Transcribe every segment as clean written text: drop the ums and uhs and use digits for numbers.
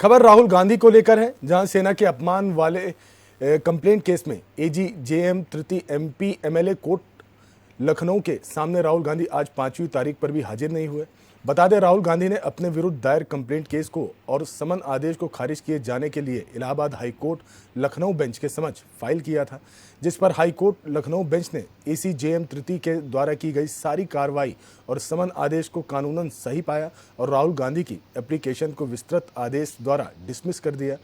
खबर राहुल गांधी को लेकर है, जहां सेना के अपमान वाले कंप्लेंट केस में एजी जेएम तृतीय एमपी एमएलए कोर्ट लखनऊ के सामने राहुल गांधी आज 5वीं तारीख पर भी हाजिर नहीं हुए। बता दें, राहुल गांधी ने अपने विरुद्ध दायर कंप्लेंट केस को और समन आदेश को खारिज किए जाने के लिए Allahabad high court Lucknow bench के समक्ष फाइल किया था, जिस पर हाई कोर्ट लखनऊ बेंच ने एसी जेएम तृतीय के द्वारा की गई सारी कार्रवाई और समन आदेश को कानूनन सही पाया और राहुल गांधी की एप्लीकेशन को विस्तृत आदेश द्वारा डिसमिस कर दिया।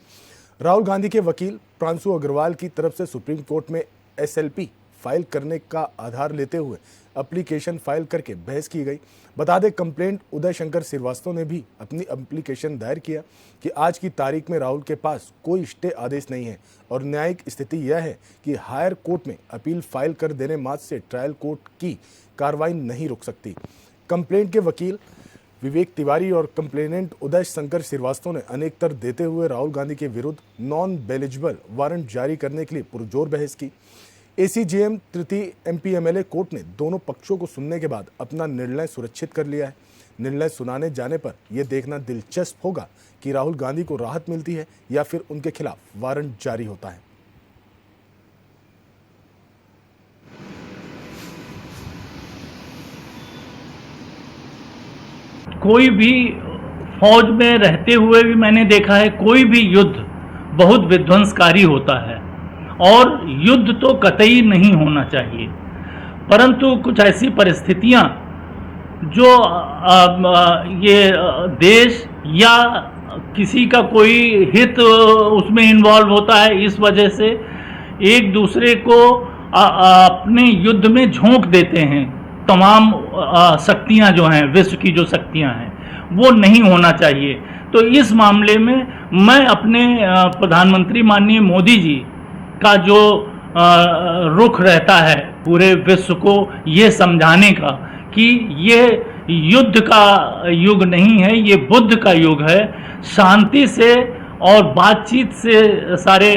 राहुल गांधी के वकील प्रांशु अग्रवाल की तरफ से सुप्रीम कोर्ट में एसएलपी फाइल करने का आधार लेते हुए एप्लीकेशन फाइल करके बहस की गई। बता दें, कंप्लेंट उदय शंकर श्रीवास्तव ने भी अपनी एप्लीकेशन दायर किया कि आज की तारीख में राहुल के पास कोई स्टे आदेश नहीं है और न्यायिक स्थिति यह है कि हायर कोर्ट में अपील फाइल कर देने मात्र से ट्रायल कोर्ट की कार्रवाई नहीं रुक सकती। कंप्लेंट के वकील विवेक तिवारी और कंप्लेनेंट उदय शंकर श्रीवास्तव ने अनेक तर्क देते हुए राहुल गांधी के विरुद्ध नॉन बेलिजिबल वारंट जारी करने के लिए पुरजोर बहस की। एसीजेएम तृतीय एमपी एमएलए कोर्ट ने दोनों पक्षों को सुनने के बाद अपना निर्णय सुरक्षित कर लिया है। निर्णय सुनाने जाने पर यह देखना दिलचस्प होगा कि राहुल गांधी को राहत मिलती है या फिर उनके खिलाफ वारंट जारी होता है। कोई भी फौज में रहते हुए भी मैंने देखा है, कोई भी युद्ध बहुत विध्वंसकारी होता है और युद्ध तो कतई नहीं होना चाहिए, परंतु कुछ ऐसी परिस्थितियां जो ये देश या किसी का कोई हित उसमें इन्वॉल्व होता है, इस वजह से एक दूसरे को अपने युद्ध में झोंक देते हैं। तमाम शक्तियां जो हैं, विश्व की जो शक्तियां हैं, वो नहीं होना चाहिए। तो इस मामले में मैं अपने प्रधानमंत्री माननीय मोदी जी का जो रुख रहता है पूरे विश्व को ये समझाने का कि ये युद्ध का युग नहीं है, ये बुद्ध का युग है। शांति से और बातचीत से सारे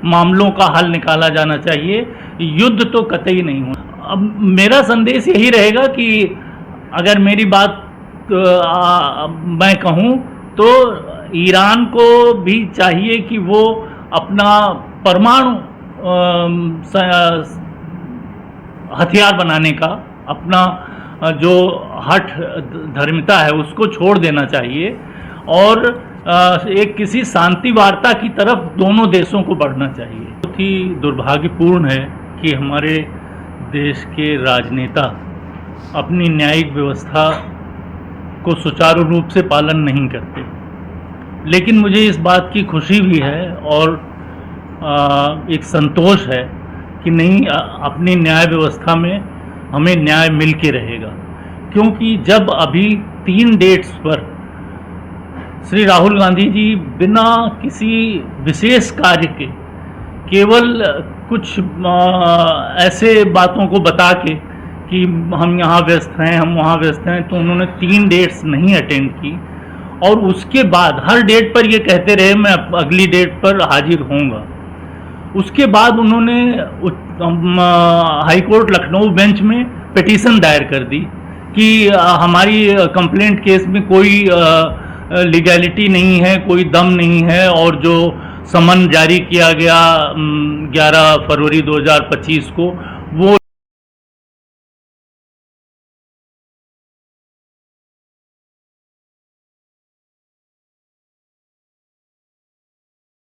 मामलों का हल निकाला जाना चाहिए, युद्ध तो कतई नहीं होना। अब मेरा संदेश यही रहेगा कि अगर मेरी बात मैं कहूँ तो ईरान को भी चाहिए कि वो अपना परमाणु हथियार बनाने का अपना जो हठ धर्मिता है उसको छोड़ देना चाहिए और एक किसी शांति वार्ता की तरफ दोनों देशों को बढ़ना चाहिए। बहुत ही दुर्भाग्यपूर्ण है कि हमारे देश के राजनेता अपनी न्यायिक व्यवस्था को सुचारू रूप से पालन नहीं करते, लेकिन मुझे इस बात की खुशी भी है और एक संतोष है कि नहीं, अपनी न्याय व्यवस्था में हमें न्याय मिल के रहेगा। क्योंकि जब अभी 3 डेट्स पर श्री राहुल गांधी जी बिना किसी विशेष कार्य के केवल कुछ ऐसे बातों को बता के कि हम यहाँ व्यस्त हैं, हम वहाँ व्यस्त हैं, तो उन्होंने 3 डेट्स नहीं अटेंड की और उसके बाद हर डेट पर ये कहते रहे मैं अगली डेट पर हाजिर होऊंगा। उसके बाद उन्होंने हाई कोर्ट लखनऊ बेंच में पिटीशन दायर कर दी कि हमारी कंप्लेंट केस में कोई लीगैलिटी नहीं है, कोई दम नहीं है और जो समन जारी किया गया 11 फरवरी 2025 को वो